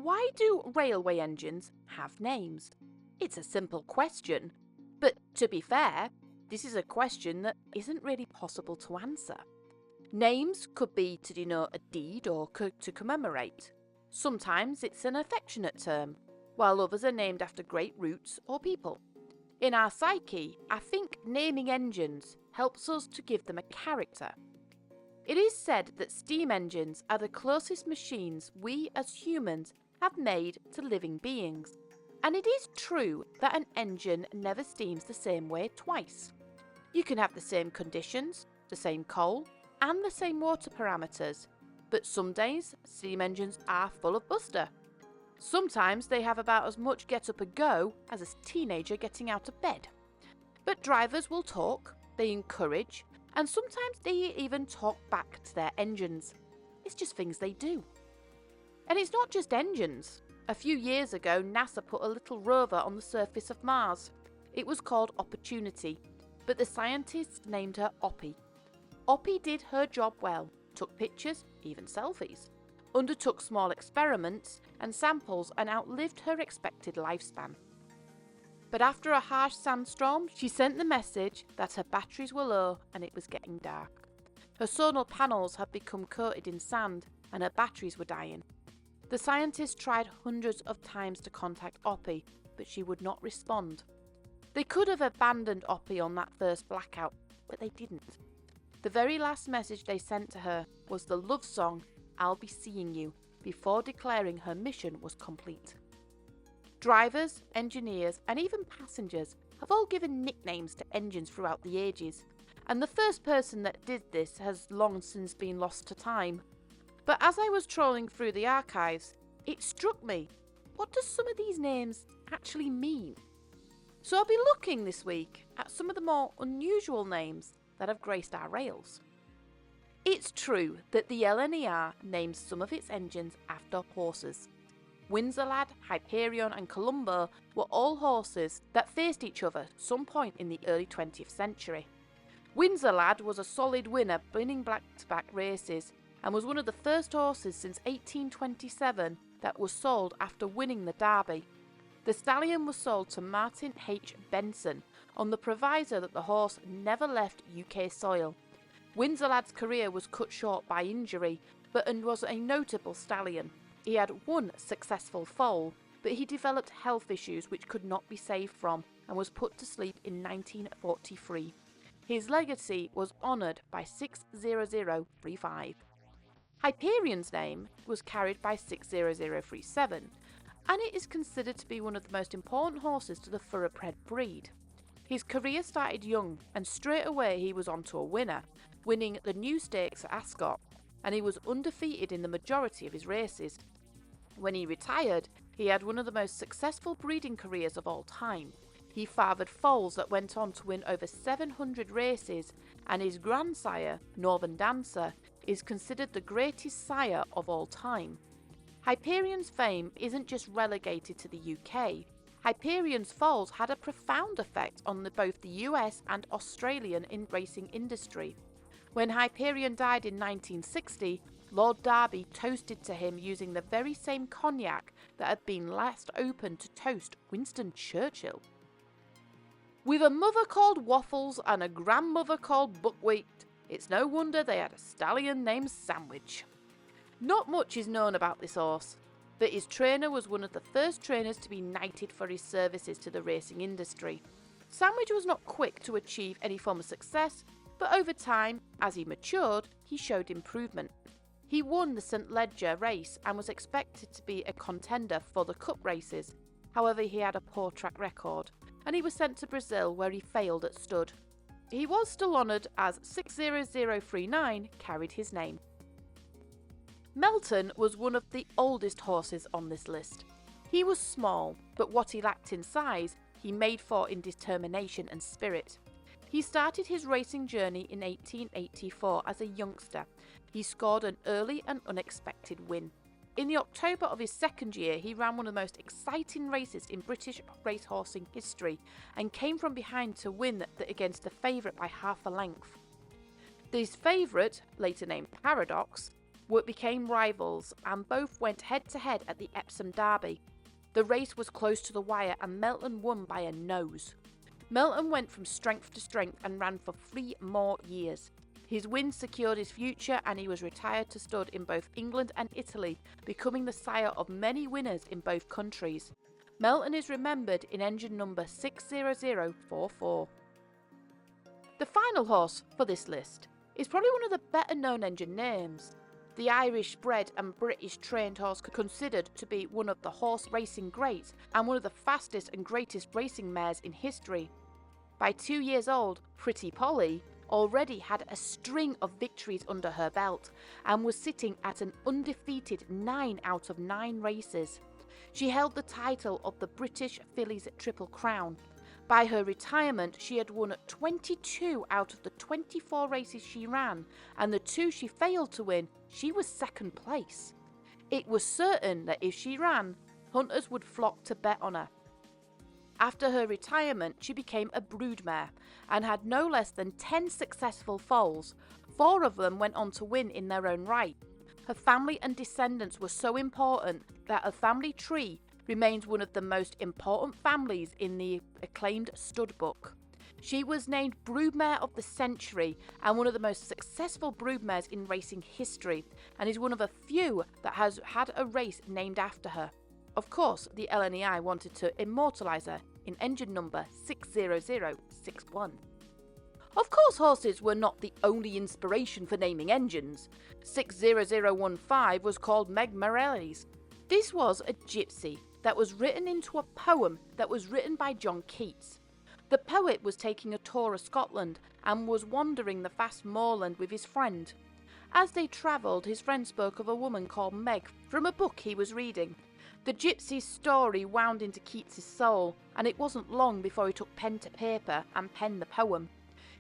Why do railway engines have names? It's a simple question, but to be fair, this is a question that isn't really possible to answer. Names could be to denote a deed or to commemorate. Sometimes it's an affectionate term, while others are named after great routes or people. In our psyche, I think naming engines helps us to give them a character. It is said that steam engines are the closest machines we as humans have made to living beings. And it is true that an engine never steams the same way twice. You can have the same conditions, the same coal, and the same water parameters, but some days steam engines are full of buster. Sometimes they have about as much get up and go as a teenager getting out of bed. But drivers will talk, they encourage, and sometimes they even talk back to their engines. It's just things they do. And it's not just engines. A few years ago, NASA put a little rover on the surface of Mars. It was called Opportunity, but the scientists named her Oppie. Oppie did her job well, took pictures, even selfies, undertook small experiments and samples and outlived her expected lifespan. But after a harsh sandstorm, she sent the message that her batteries were low and it was getting dark. Her solar panels had become coated in sand and her batteries were dying. The scientists tried hundreds of times to contact Oppie, but she would not respond. They could have abandoned Oppie on that first blackout, but they didn't. The very last message they sent to her was the love song, "I'll Be Seeing You," before declaring her mission was complete. Drivers, engineers, and even passengers have all given nicknames to engines throughout the ages, and the first person that did this has long since been lost to time. But as I was trawling through the archives, it struck me, what do some of these names actually mean? So I'll be looking this week at some of the more unusual names that have graced our rails. It's true that the LNER names some of its engines after horses. Windsor Lad, Hyperion and Columbo were all horses that faced each other some point in the early 20th century. Windsor Lad was a solid winner, winning back-to-back races, and was one of the first horses since 1827 that was sold after winning the Derby. The stallion was sold to Martin H. Benson on the proviso that the horse never left UK soil. Windsor Lad's career was cut short by injury, but was a notable stallion. He had one successful foal, but he developed health issues which could not be saved from and was put to sleep in 1943. His legacy was honoured by 60035. Hyperion's name was carried by 60037, and it is considered to be one of the most important horses to the thoroughbred breed. His career started young, and straight away he was onto a winner, winning the New Stakes at Ascot, and he was undefeated in the majority of his races. When he retired, he had one of the most successful breeding careers of all time. He fathered foals that went on to win over 700 races, and his grandsire, Northern Dancer, is considered the greatest sire of all time. Hyperion's fame isn't just relegated to the UK. Hyperion's foals had a profound effect on both the US and Australian racing industry. When Hyperion died in 1960, Lord Derby toasted to him using the very same cognac that had been last opened to toast Winston Churchill. With a mother called Waffles and a grandmother called Buckwheat, it's no wonder they had a stallion named Sandwich. Not much is known about this horse, but his trainer was one of the first trainers to be knighted for his services to the racing industry. Sandwich was not quick to achieve any form of success, but over time, as he matured, he showed improvement. He won the St Leger race and was expected to be a contender for the Cup races. However, he had a poor track record, and he was sent to Brazil where he failed at stud. He was still honoured as 60039 carried his name. Melton was one of the oldest horses on this list. He was small, but what he lacked in size, he made for in determination and spirit. He started his racing journey in 1884 as a youngster. He scored an early and unexpected win. In the October of his second year, he ran one of the most exciting races in British racehorsing history and came from behind to win against the favourite by half a length. This favourite, later named Paradox, became rivals and both went head-to-head at the Epsom Derby. The race was close to the wire and Melton won by a nose. Melton went from strength to strength and ran for 3 more years. His wins secured his future and he was retired to stud in both England and Italy, becoming the sire of many winners in both countries. Melton is remembered in engine number 60044. The final horse for this list is probably one of the better known engine names. The Irish-bred and British-trained horse considered to be one of the horse racing greats and one of the fastest and greatest racing mares in history. By 2 years old, Pretty Polly already had a string of victories under her belt and was sitting at an undefeated 9 out of 9 races. She held the title of the British Fillies Triple Crown. By her retirement, she had won 22 out of the 24 races she ran, and the 2 she failed to win, she was second place. It was certain that if she ran, hunters would flock to bet on her. After her retirement, she became a broodmare and had no less than 10 successful foals. 4 of them went on to win in their own right. Her family and descendants were so important that her family tree remains one of the most important families in the acclaimed stud book. She was named Broodmare of the Century and one of the most successful broodmares in racing history, and is one of a few that has had a race named after her. Of course, the LNEI wanted to immortalise her in engine number 60061. Of course, horses were not the only inspiration for naming engines. 60015 was called Meg Morelli's. This was a gypsy that was written into a poem that was written by John Keats. The poet was taking a tour of Scotland and was wandering the vast moorland with his friend. As they travelled, his friend spoke of a woman called Meg from a book he was reading. The gypsy's story wound into Keats's soul, and it wasn't long before he took pen to paper and penned the poem.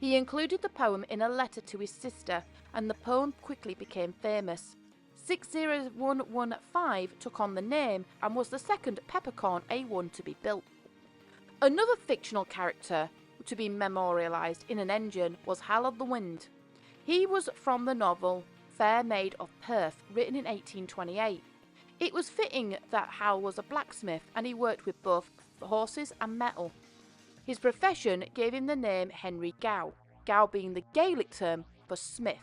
He included the poem in a letter to his sister, and the poem quickly became famous. 60115 took on the name and was the second peppercorn A1 to be built. Another fictional character to be memorialised in an engine was Hal of the Wind. He was from the novel Fair Maid of Perth, written in 1828. It was fitting that Hal was a blacksmith and he worked with both horses and metal. His profession gave him the name Henry Gow, Gow being the Gaelic term for smith.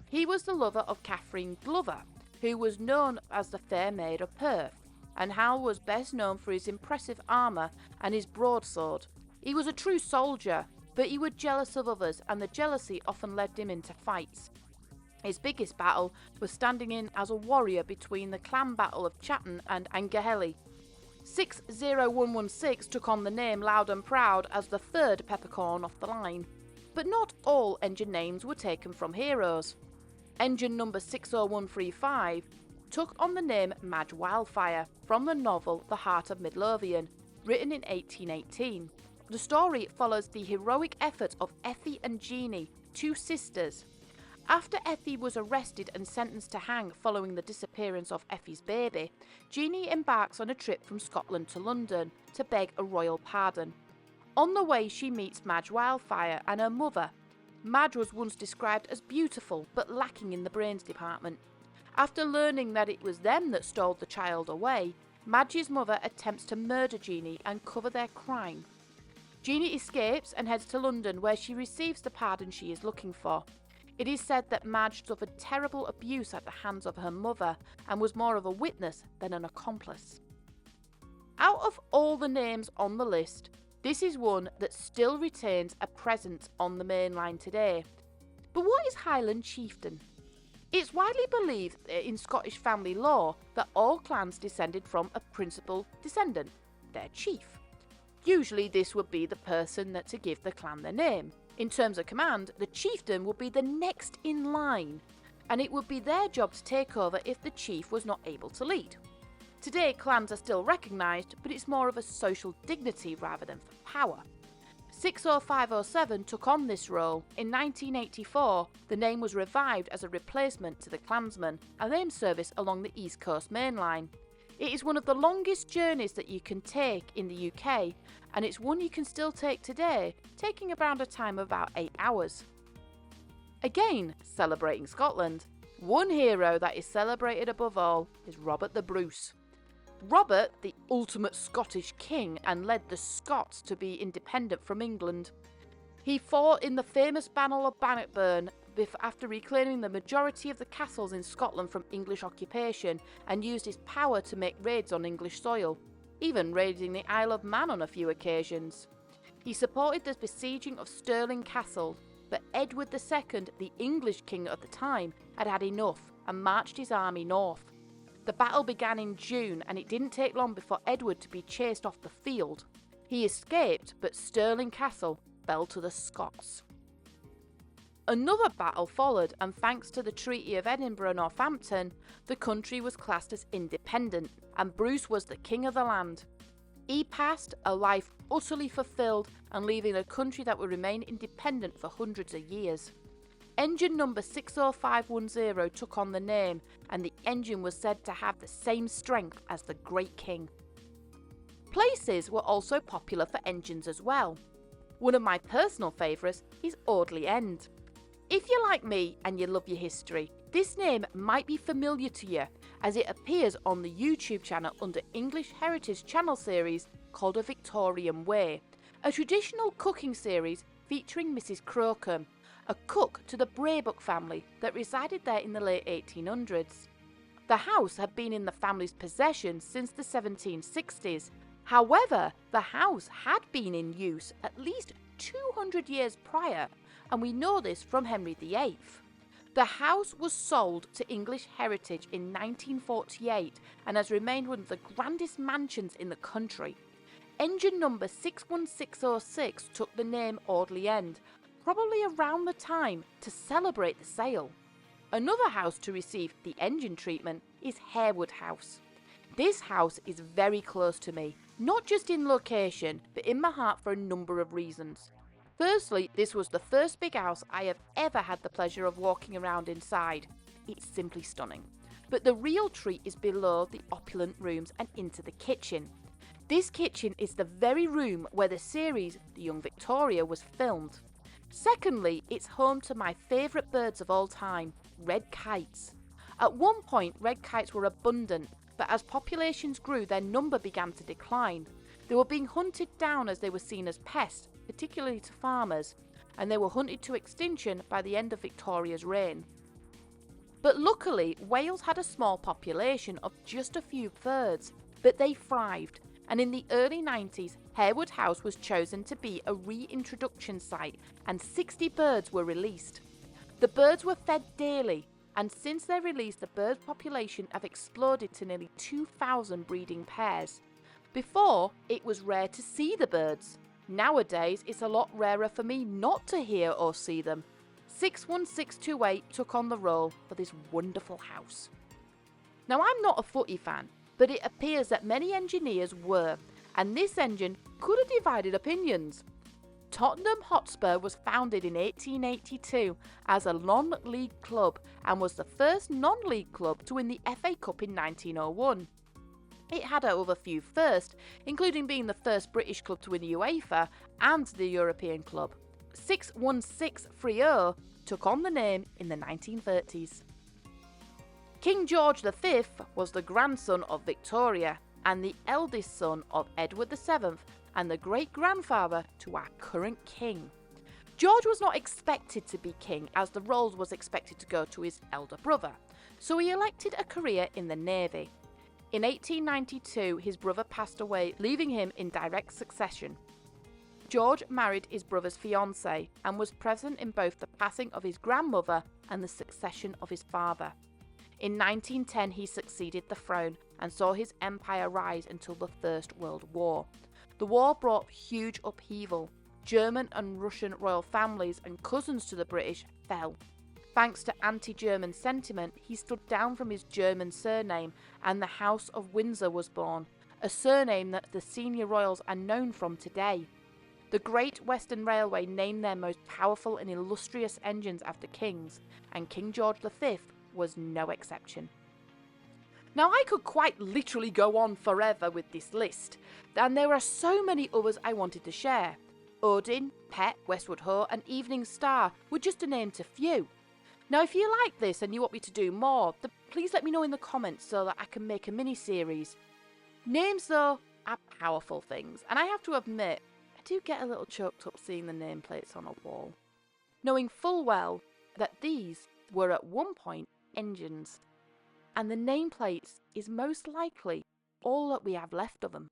He was the lover of Catherine Glover, who was known as the Fair Maid of Perth, and Hal was best known for his impressive armour and his broadsword. He was a true soldier, but he was jealous of others, and the jealousy often led him into fights. His biggest battle was standing in as a warrior between the clan battle of Chatton and Angahelly. 60116 took on the name loud and proud as the third peppercorn off the line. But not all engine names were taken from heroes. Engine number 60135 took on the name Madge Wildfire from the novel The Heart of Midlothian, written in 1818. The story follows the heroic effort of Effie and Jeanie, 2 sisters. After Effie was arrested and sentenced to hang following the disappearance of Effie's baby, Jeanie embarks on a trip from Scotland to London to beg a royal pardon. On the way, she meets Madge Wildfire and her mother. Madge was once described as beautiful but lacking in the brains department. After learning that it was them that stole the child away, Madge's mother attempts to murder Jeanie and cover their crime. Jeanie escapes and heads to London, where she receives the pardon she is looking for. It is said that Madge suffered terrible abuse at the hands of her mother and was more of a witness than an accomplice. Out of all the names on the list, this is one that still retains a presence on the main line today. But what is Highland Chieftain? It's widely believed in Scottish family law that all clans descended from a principal descendant, their chief. Usually this would be the person that to give the clan their name. In terms of command, the chieftain would be the next in line, and it would be their job to take over if the chief was not able to lead. Today, clans are still recognised, but it's more of a social dignity rather than for power. 60507 took on this role. In 1984, the name was revived as a replacement to the clansman, a name service along the East Coast Main Line. It is one of the longest journeys that you can take in the UK, and it's one you can still take today, taking around a time of about 8 hours. Again, celebrating Scotland, One hero that is celebrated above all is Robert the Bruce. Robert, the ultimate Scottish king, and led the Scots to be independent from England. He fought in the famous Battle of Bannockburn after reclaiming the majority of the castles in Scotland from English occupation, and used his power to make raids on English soil, even raiding the Isle of Man on a few occasions. He supported the besieging of Stirling Castle, but Edward II, the English king at the time, had had enough and marched his army north. The battle began in June, and it didn't take long before Edward to be chased off the field. He escaped, but Stirling Castle fell to the Scots. Another battle followed, and thanks to the Treaty of Edinburgh-Northampton, the country was classed as independent, and Bruce was the king of the land. He passed a life utterly fulfilled and leaving a country that would remain independent for hundreds of years. Engine number 60510 took on the name, and the engine was said to have the same strength as the Great King. Places were also popular for engines as well. One of my personal favourites is Audley End. If you're like me and you love your history, this name might be familiar to you, as it appears on the YouTube channel under English Heritage Channel series called A Victorian Way, a traditional cooking series featuring Mrs. Crocombe, a cook to the Braybuck family that resided there in the late 1800s. The house had been in the family's possession since the 1760s. However, the house had been in use at least 200 years prior, and we know this from Henry VIII. The house was sold to English Heritage in 1948 and has remained one of the grandest mansions in the country. Engine number 61606 took the name Audley End, probably around the time to celebrate the sale. Another house to receive the engine treatment is Harewood House. This house is very close to me, not just in location, but in my heart for a number of reasons. Firstly, this was the first big house I have ever had the pleasure of walking around inside. It's simply stunning. But the real treat is below the opulent rooms and into the kitchen. This kitchen is the very room where the series The Young Victoria was filmed. Secondly, it's home to my favourite birds of all time, red kites. At one point, red kites were abundant, but as populations grew, their number began to decline. They were being hunted down as they were seen as pests, particularly to farmers, and they were hunted to extinction by the end of Victoria's reign. But luckily, Wales had a small population of just a few birds, but they thrived, and in the early 90s, Harewood House was chosen to be a reintroduction site, and 60 birds were released. The birds were fed daily, and since their release, the bird population have exploded to nearly 2,000 breeding pairs. Before, it was rare to see the birds. Nowadays, it's a lot rarer for me not to hear or see them. 61628 took on the role for this wonderful house. Now, I'm not a footy fan, but it appears that many engineers were, and this engine could have divided opinions. Tottenham Hotspur was founded in 1882 as a non-league club and was the first non-league club to win the FA Cup in 1901. It had over a few firsts, including being the first British club to win the UEFA and the European club. 61630 took on the name in the 1930s. King George V was the grandson of Victoria and the eldest son of Edward VII and the great-grandfather to our current king. George was not expected to be king, as the role was expected to go to his elder brother, so he elected a career in the Navy. In 1892, his brother passed away, leaving him in direct succession. George married his brother's fiancée and was present in both the passing of his grandmother and the succession of his father. In 1910, he succeeded the throne and saw his empire rise until the First World War. The war brought huge upheaval. German and Russian royal families and cousins to the British fell. Thanks to anti-German sentiment, he stood down from his German surname and the House of Windsor was born, a surname that the senior royals are known from today. The Great Western Railway named their most powerful and illustrious engines after kings, and King George V was no exception. Now, I could quite literally go on forever with this list, and there are so many others I wanted to share. Odin, Pet, Westward Ho and Evening Star were just to name a few. Now, if you like this and you want me to do more, please let me know in the comments so that I can make a mini-series. Names, though, are powerful things, and I have to admit, I do get a little choked up seeing the nameplates on a wall, knowing full well that these were at one point engines, and the nameplates is most likely all that we have left of them.